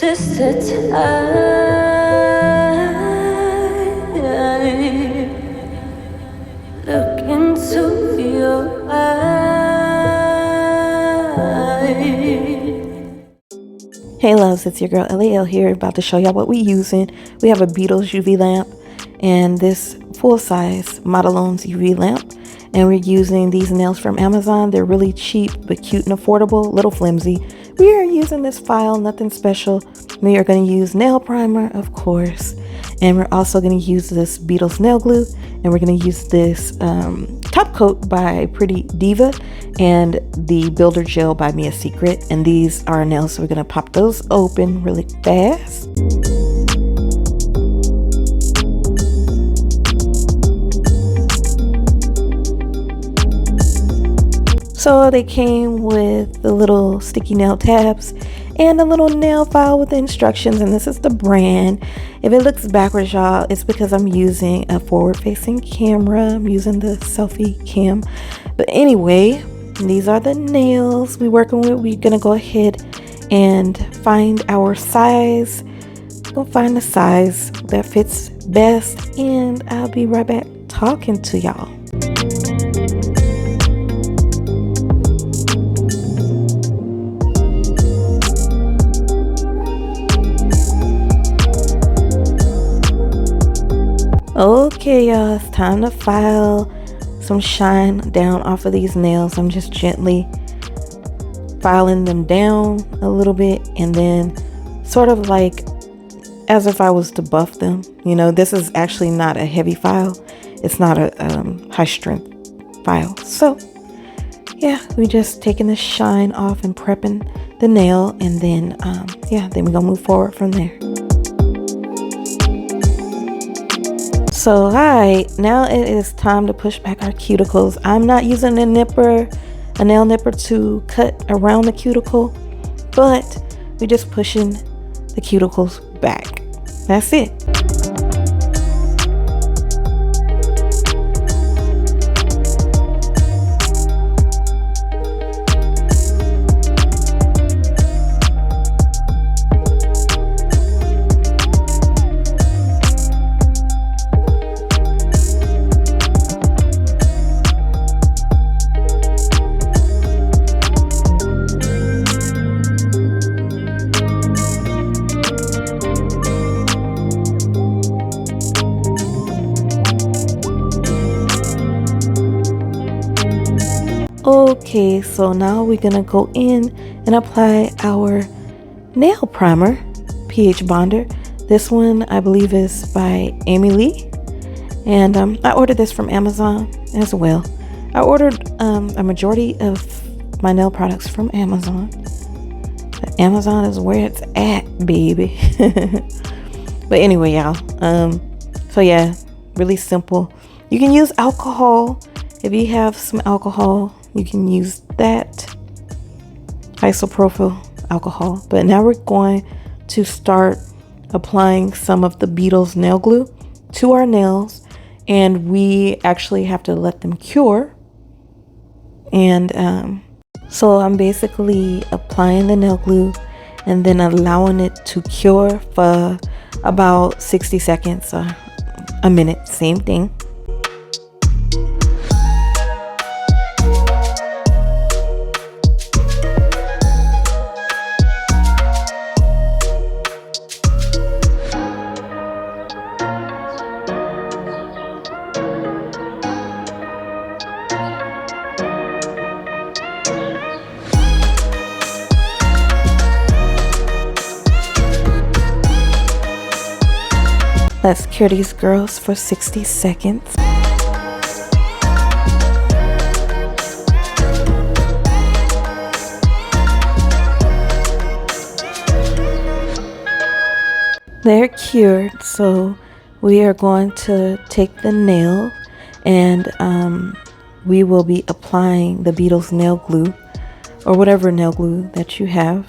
just a time. Look into your eyes. Hey loves, it's your girl LAL here, about to show y'all what we're using. We have a Beetles UV lamp and this full-size Modelones UV lamp, and we're using these nails from Amazon. They're really cheap but cute and affordable, little flimsy. We are using this file, nothing special. We are going to use nail primer, of course, and we're also going to use this Beetles nail glue, and we're going to use this top coat by Pretty Diva and the builder gel by Mia Secret. And these are nails, so we're going to pop those open really fast. So they came with the little sticky nail tabs and a little nail file with the instructions, and this is the brand. If it looks backwards, y'all, it's because I'm using a forward-facing camera. I'm using the selfie cam. But anyway, these are the nails we're working with. We're gonna go ahead and find our size. We'll find the size that fits best, and I'll be right back talking to y'all. Okay, y'all, it's time to file some shine down off of these nails. I'm just gently filing them down a little bit, and then sort of like as if I was to buff them. You know, this is actually not a heavy file. It's not a high strength file. So yeah, we're just taking the shine off and prepping the nail, and then yeah, then we're gonna move forward from there. So alright, now it is time to push back our cuticles. I'm not using a nail nipper to cut around the cuticle, but we're just pushing the cuticles back. That's it. Okay, so now we're gonna go in and apply our nail primer, pH bonder. This one I believe is by Amy Lee, and I ordered this from Amazon as well. I ordered a majority of my nail products from Amazon. But Amazon is where it's at, baby. But anyway, y'all, so yeah, really simple. You can use alcohol. If you have some alcohol, you can use that, isopropyl alcohol. But now we're going to start applying some of the Beetles nail glue to our nails, and we actually have to let them cure. And so I'm basically applying the nail glue and then allowing it to cure for about 60 seconds or a minute, same thing. Let's cure these girls for 60 seconds. They're cured, so we are going to take the nail, and we will be applying the Beetles nail glue, or whatever nail glue that you have,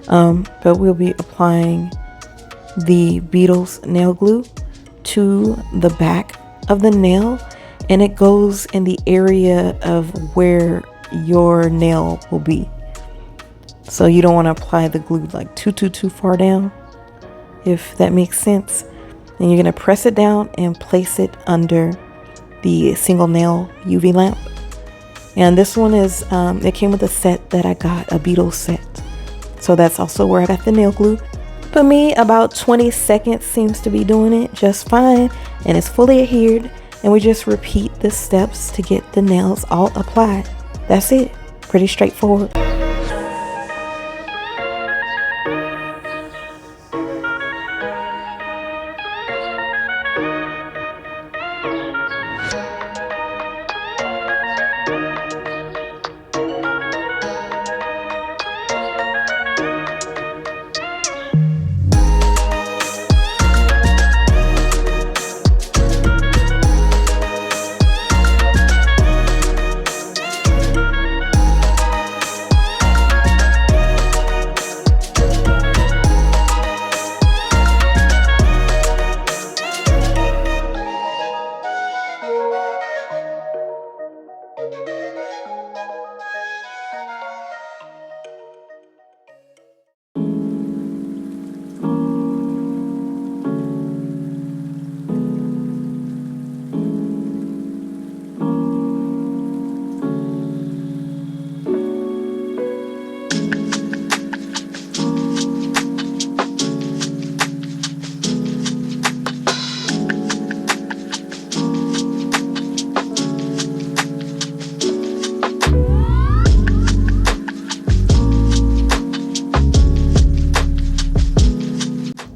but we'll be applying the Beetles nail glue to the back of the nail, and it goes in the area of where your nail will be. So you don't want to apply the glue like too far down. if that makes sense. And you're going to press it down and place it under the single nail UV lamp. And this one is, it came with a set that I got, a beetle set. So that's also where I got the nail glue. For me, about 20 seconds seems to be doing it just fine, and it's fully adhered. And we just repeat the steps to get the nails all applied. That's it. Pretty straightforward.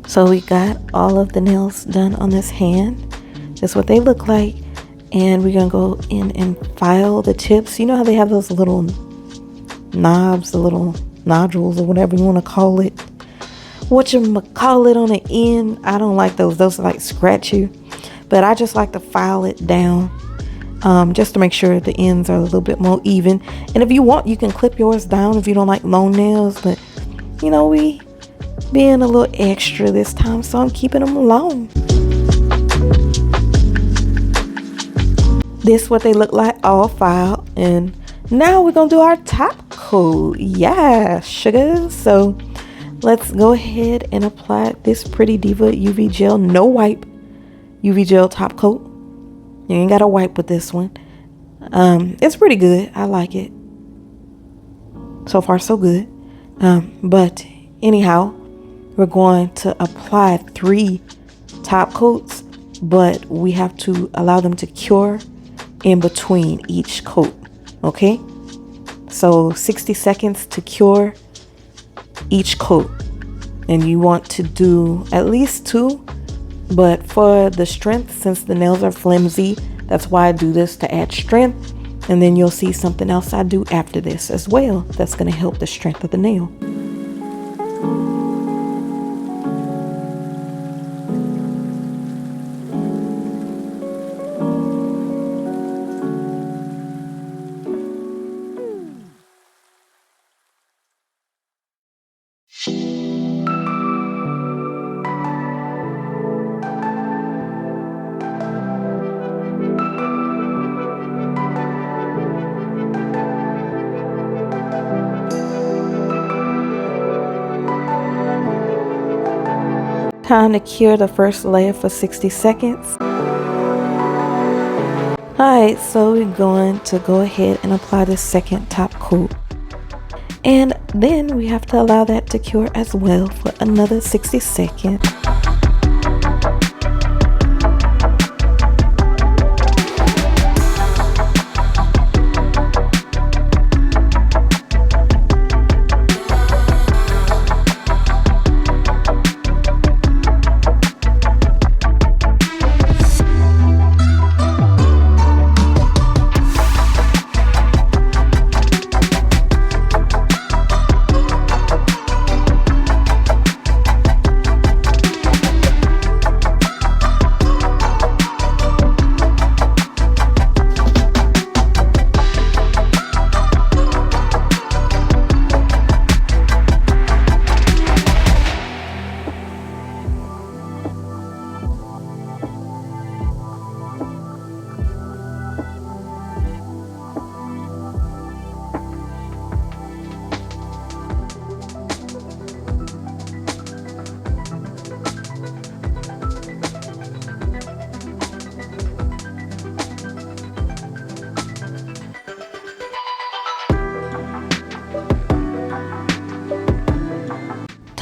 So we got all of the nails done on this hand. That's what they look like. And we're going to go in and file the tips. You know how they have those little knobs, the little nodules or whatever you want to call it. Whatchamacallit on the end. I don't like those. Those like scratch you. But I just like to file it down. Just to make sure the ends are a little bit more even. And if you want, you can clip yours down if you don't like long nails. But, you know, we being a little extra this time, so I'm keeping them long. This is what they look like all filed. And now we're going to do our top coat. Yeah, sugar. So let's go ahead and apply this Pretty Diva UV gel, no wipe UV gel top coat. You ain't got to wipe with this one. It's pretty good. I like it. So far, so good. But anyhow, we're going to apply 3 top coats, but we have to allow them to cure in between each coat. Okay? So 60 seconds to cure each coat. And you want to do at least 2. But for the strength, since the nails are flimsy, that's why I do this, to add strength. And then you'll see something else I do after this as well that's going to help the strength of the nail. Time to cure the first layer for 60 seconds. Alright, so we're going to go ahead and apply the second top coat. And then we have to allow that to cure as well for another 60 seconds.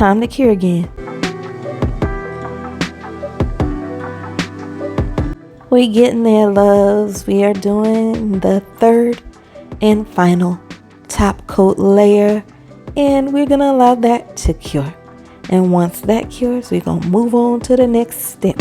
time to cure again. We getting there, loves. We are doing the third and final top coat layer, and we're gonna allow that to cure. And once that cures, we're gonna move on to the next step.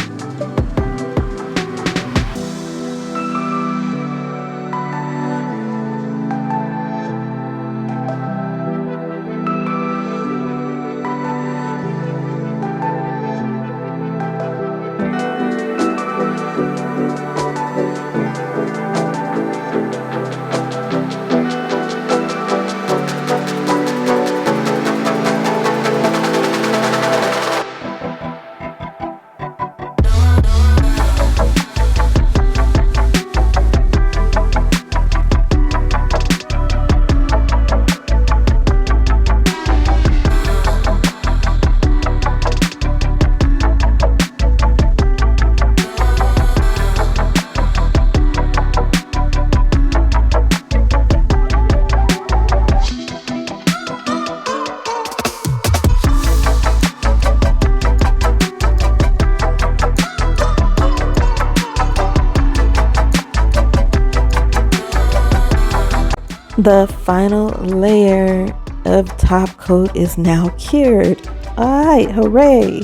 The final layer of top coat is now cured. Alright, hooray!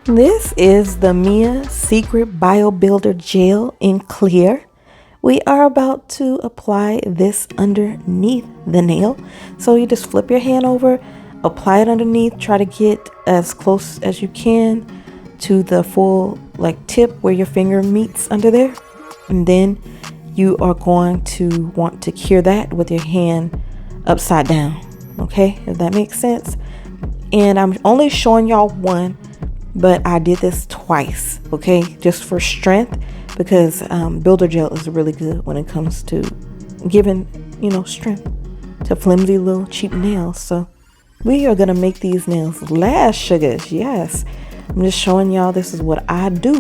This is the Mia Secret Bio Builder Gel in clear. We are about to apply this underneath the nail. So you just flip your hand over, apply it underneath, try to get as close as you can to the full tip where your finger meets under there. And then you are going to want to cure that with your hand upside down. Okay, if that makes sense. And I'm only showing y'all one, but I did this twice, okay, just for strength, because builder gel is really good when it comes to giving, strength to flimsy little cheap nails. So we are gonna make these nails last, sugars. Yes, I'm just showing y'all this is what I do.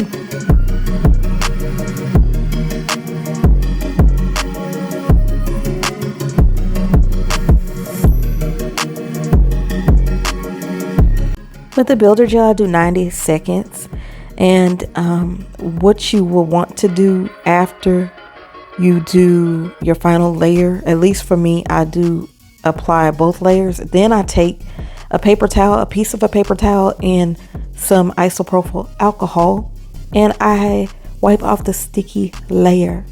With the builder gel, I do 90 seconds. And what you will want to do after you do your final layer, at least for me, I do apply both layers. Then I take a paper towel, a piece of a paper towel, and some isopropyl alcohol, and I wipe off the sticky layer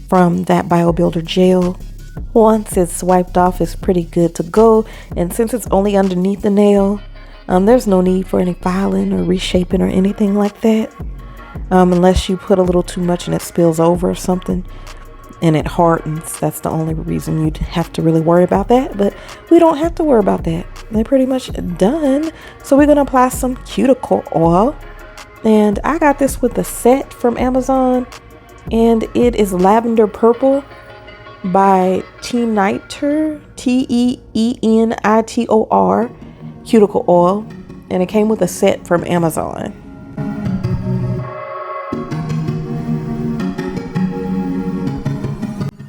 from that Bio Builder gel. Once it's wiped off, it's pretty good to go. And since it's only underneath the nail, there's no need for any filing or reshaping or anything like that, unless you put a little too much and it spills over or something and it hardens. That's the only reason you'd have to really worry about that, but we don't have to worry about that. They're pretty much done. So we're gonna apply some cuticle oil, and I got this with the set from Amazon, and it is Lavender Purple by Teennitor, Teennitor cuticle oil, and it came with a set from Amazon.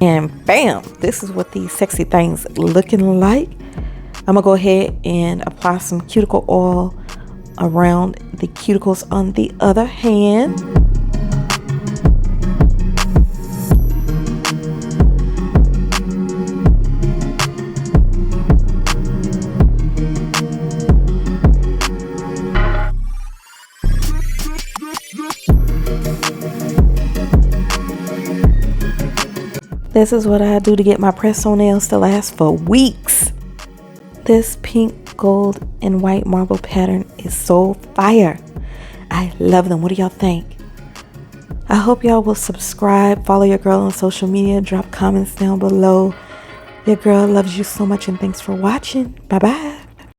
And bam, this is what these sexy things looking like. I'm gonna go ahead and apply some cuticle oil around the cuticles on the other hand. This is what I do to get my press-on nails to last for weeks. This pink, gold, and white marble pattern is so fire. I love them. What do y'all think? I hope y'all will subscribe, follow your girl on social media, drop comments down below. Your girl loves you so much, and thanks for watching. Bye-bye.